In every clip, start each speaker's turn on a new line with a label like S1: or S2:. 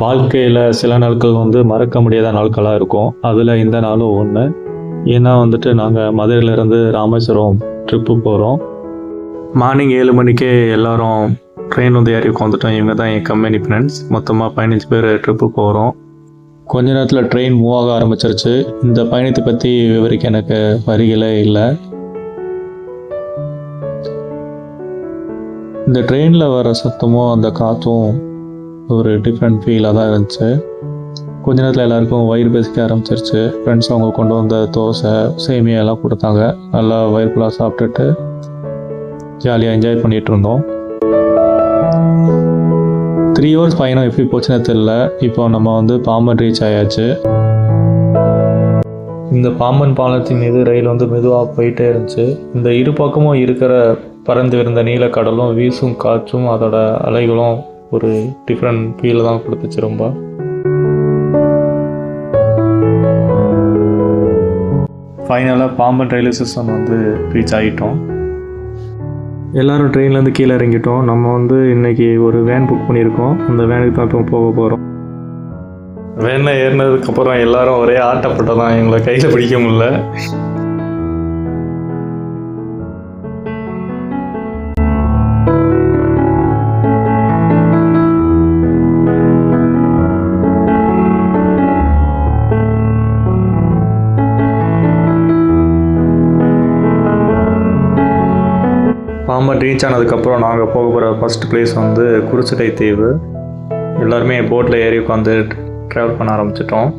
S1: வாழ்க்கையில் சில நாட்கள் மறக்க முடியாத நாட்களாக இருக்கும். அதில் இந்த நாளும் ஒன்று. ஏன்னா நாங்கள் மதுரையிலேருந்து ராமேஸ்வரம் ட்ரிப்பு போகிறோம். மார்னிங் 7 மணிக்கே எல்லோரும் ட்ரெயின் ஏறி உட்காந்துட்டோம். இவங்க தான் என் கம்பெனி ஃப்ரெண்ட்ஸ். மொத்தமாக 15 பேர் ட்ரிப்பு போகிறோம். கொஞ்ச நேரத்தில் ட்ரெயின் மூவ் ஆக ஆரம்பிச்சிருச்சு. இந்த பயணத்தை பற்றி விவரிக்க எனக்கு வரிகளே இல்லை. இந்த ட்ரெயினில் வர சத்தமும் அந்த காற்றும் ஒரு டிஃப்ரெண்ட் ஃபீலாக தான் இருந்துச்சு. கொஞ்ச நேரத்தில் எல்லாருக்கும் வயிறு பசிக்க ஆரம்பிச்சிருச்சு. ஃப்ரெண்ட்ஸ் அவங்க கொண்டு வந்த தோசை, சேமியா எல்லாம் கொடுத்தாங்க. நல்லா வயிறு ஃபுல்லாக சாப்பிட்டுட்டு ஜாலியாக என்ஜாய் பண்ணிகிட்டு இருந்தோம். 3 hours பயணம் எப்படி போச்சுன்னு தெரியல. இப்போ நம்ம பாம்பன் ரீச் ஆயாச்சு. இந்த பாம்பன் பாலத்தின் மீது ரயில் மெதுவாக போயிட்டே இருந்துச்சு. இந்த இரு பக்கமும் இருக்கிற பறந்து இருந்த நீலக்கடலும் வீசும் காற்றும் அதோட அலைகளும் ஒரு டிஃப்ரெண்ட் ஃபீல் தான் கொடுத்துச்சு. ரொம்ப ஃபைனலாக பாம்பன் ரயில்வே ஸ்டேஷன் ரீச் ஆகிட்டோம். எல்லோரும் ட்ரெயின்லேருந்து கீழே இறங்கிட்டோம். நம்ம இன்றைக்கி ஒரு வேன் புக் பண்ணியிருக்கோம். அந்த வேனுக்கு தான் இப்போ போக போகிறோம். வேனில் ஏறினதுக்கப்புறம் எல்லோரும் ஒரே ஆட்டப்பட்டோம் தான். எங்களை கையில் பிடிக்க முடியல. பாம்பன் ரீச் ஆனதுக்கப்புறம் நாங்கள் போக போகிற ஃபஸ்ட் பிளேஸ் குருசுடை தீவு. எல்லாருமே போட்டில் ஏறி உட்காந்து ட்ராவல் பண்ண ஆரம்பிச்சிட்டோம்.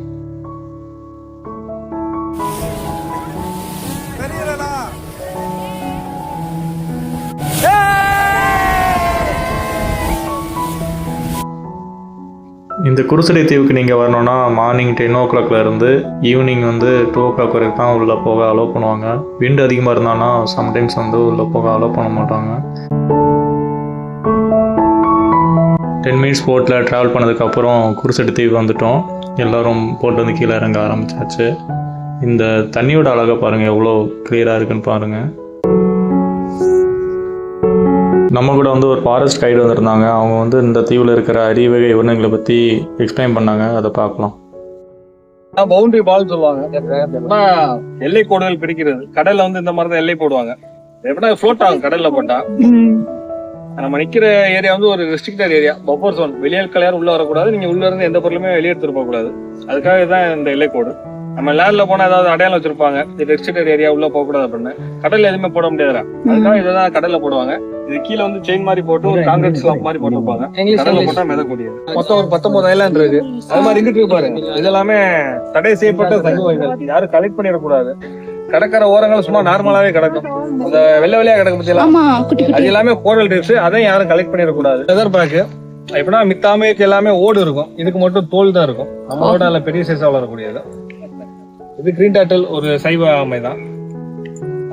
S1: இந்த குருசுடை தீவுக்கு நீங்கள் வரணுன்னா மார்னிங் 10 o'clock இருந்து ஈவினிங் 2 o'clock வரைக்கும் தான் உள்ளே போக அலோவ் பண்ணுவாங்க. விண்டு அதிகமாக இருந்தான்னா சம்டைம்ஸ் உள்ளே போக அலோவ் பண்ண மாட்டாங்க. 10 minutes போட்டில் ட்ராவல் பண்ணதுக்கப்புறம் குருசுடை தீவு வந்துட்டோம். எல்லோரும் போட்டு கீழே இறங்க ஆரம்பித்தாச்சு. இந்த தண்ணியோட அழகை பாருங்கள், எவ்வளோ கிளியராக இருக்குன்னு பாருங்கள். நம்ம கூட ஒரு ஃபாரஸ்ட் கைடு வந்திருந்தாங்க. அவங்க இந்த தீவில் இருக்கிற அரியவகை உயிரினங்களை பற்றி எக்ஸ்பிளைன் பண்ணாங்க. அதை பார்க்கலாம்.
S2: பவுண்டரி பால் சொல்லுவாங்க. எல்லை கோடுகள் பிரிக்கிறது. கடல்ல இந்த மாதிரி தான் எல்லை போடுவாங்க. எப்படின்னா ஃப்ளோட் ஆகும் கடல்ல போட்டா. நம்ம நிக்கிற ஏரியா ஒரு ரெஸ்ட்ரிக்டட் ஏரியா, பஃபர் ஜோன். வெளியாட்கள் யாரும் உள்ள வரக்கூடாது. நீங்க உள்ள இருந்து எந்த பொருளுமே வெளியெடுத்துட்டு போக கூடாது. அதுக்காக தான் இந்த எல்லை கோடு. நம்ம லேண்ட்ல போனா ஏதாவது அடையாளம் வச்சிருப்பாங்க, இது ரெஸ்ட்ரிக்டட் ஏரியா, உள்ள போக கூடாது அப்படின்னு. கடல்ல எதுவுமே போட முடியாது. அதுக்காக இதெல்லாம் கடல்ல போடுவாங்க. இது கீழே செயின் மாதிரி போட்டு ஒரு கான்கிரீட் ஸ்லாப் மாதிரி போட்டுருப்பாங்க. கடல்ல போட்டா மிதக்கூடியது. மொத்தம் ஒரு 19 ஐலாண்ட் இருக்கு. அது மாதிரி இங்கிட்டு பாருங்க. இதெல்லாமே தடை செய்யப்பட்ட தங்குவங்கள். யாரும் கலெக்ட் பண்ணிடக்கூடாது. கடற்கரை ஓரங்கள் சும்மா நார்மலாவே கிடக்கும். அந்த வெள்ளையா கிடக்கு பத்தியெல்லாம் அது எல்லாமே கோரல் ரீஃப்ஸ். அதையும் யாரும் கலெக்ட் பண்ணிடக்கூடாது. லெதர் பேக் எப்படின்னா மித்தாமைக்கு எல்லாமே ஓடு இருக்கும். இதுக்கு மட்டும் தோல் தான் இருக்கும். நம்மளோட பெரிய சைஸா வளரக்கூடியது. இது கிரீன் டாட்டில், ஒரு சைவ ஆமை தான்.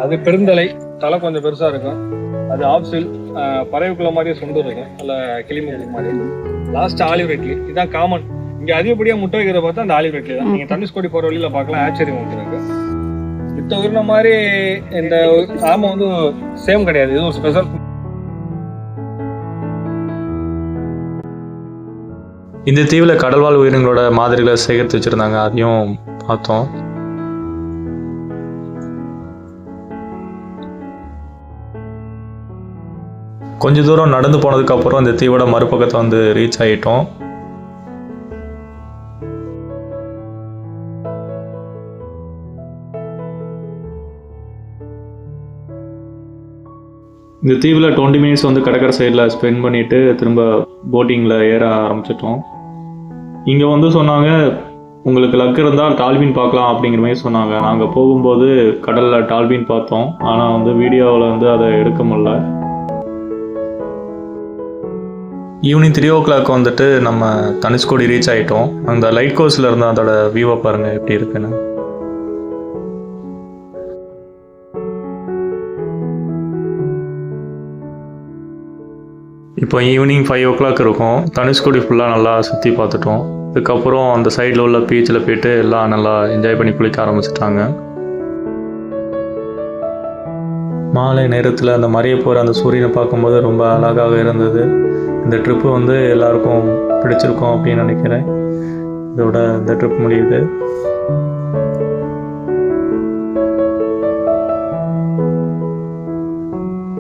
S2: அது பெருந்தலை, தலை கொஞ்சம் பெருசா இருக்கும். அது ஆப்சில், பறவைக்குள்ள மாதிரியே சொண்டு இருக்கும், நல்ல கிளிமுக மாதிரி. லாஸ்ட் ஆலிவ் ரெட்லி, இதுதான் காமன். இங்க அதிகப்படியா முட்டை வைக்கிற பார்த்தா அந்த ஆலிவ் ரெட்லி தான். நீங்க தனுஷ்கோடி போற வழியில பார்க்கலாம். ஆச்சரியம் இருக்கு. மித்த உயிரின மாதிரி இந்த ஆமை சேம் கிடையாது. இது ஒரு ஸ்பெஷல்.
S1: இந்த தீவில் கடல்வாழ் உயிரினங்களோட மாதிரிகளை சேகரித்து வச்சிருந்தாங்க. அதையும் பார்த்தோம். கொஞ்ச தூரம் நடந்து போனதுக்கப்புறம் இந்த தீவோட மறுபக்கத்தை ரீச் ஆகிட்டோம். இந்த தீவில் 20 minutes கடற்கரை சைடில் ஸ்பெண்ட் பண்ணிவிட்டு திரும்ப போட்டிங்கில் ஏற ஆரம்பிச்சிட்டோம். இங்கே சொன்னாங்க, உங்களுக்கு லக் இருந்தால் டால்பின் பார்க்கலாம் அப்படிங்கிற மாதிரி சொன்னாங்க. நாங்கள் போகும்போது கடலில் டால்பின் பார்த்தோம். ஆனால் வீடியோவில் அதை எடுக்க முடியல. ஈவினிங் 3 o'clock நம்ம தனுஷ்கோடி ரீச் ஆகிட்டோம். அந்த லைட் ஹவுஸில் இருந்து அதோட வியூவை பாருங்கள் எப்படி இருக்குன்னு. இப்போ ஈவினிங் 5 o'clock இருக்கும். தனுஷ்கோடி ஃபுல்லாக நல்லா சுற்றி பார்த்துட்டோம். அதுக்கப்புறம் அந்த சைடில் உள்ள பீச்சில் போய்ட்டு எல்லாம் நல்லா என்ஜாய் பண்ணி குளிக்க ஆரம்பிச்சிட்டாங்க. மாலை நேரத்தில் அந்த மறைய போகிற அந்த சூரியனை பார்க்கும்போது ரொம்ப அழகாக இருந்தது. இந்த ட்ரிப்பு வந்து எல்லாருக்கும் பிடிச்சிருக்கும் அப்படின்னு நினைக்கிறேன். இதோட இந்த ட்ரிப் முடியுது.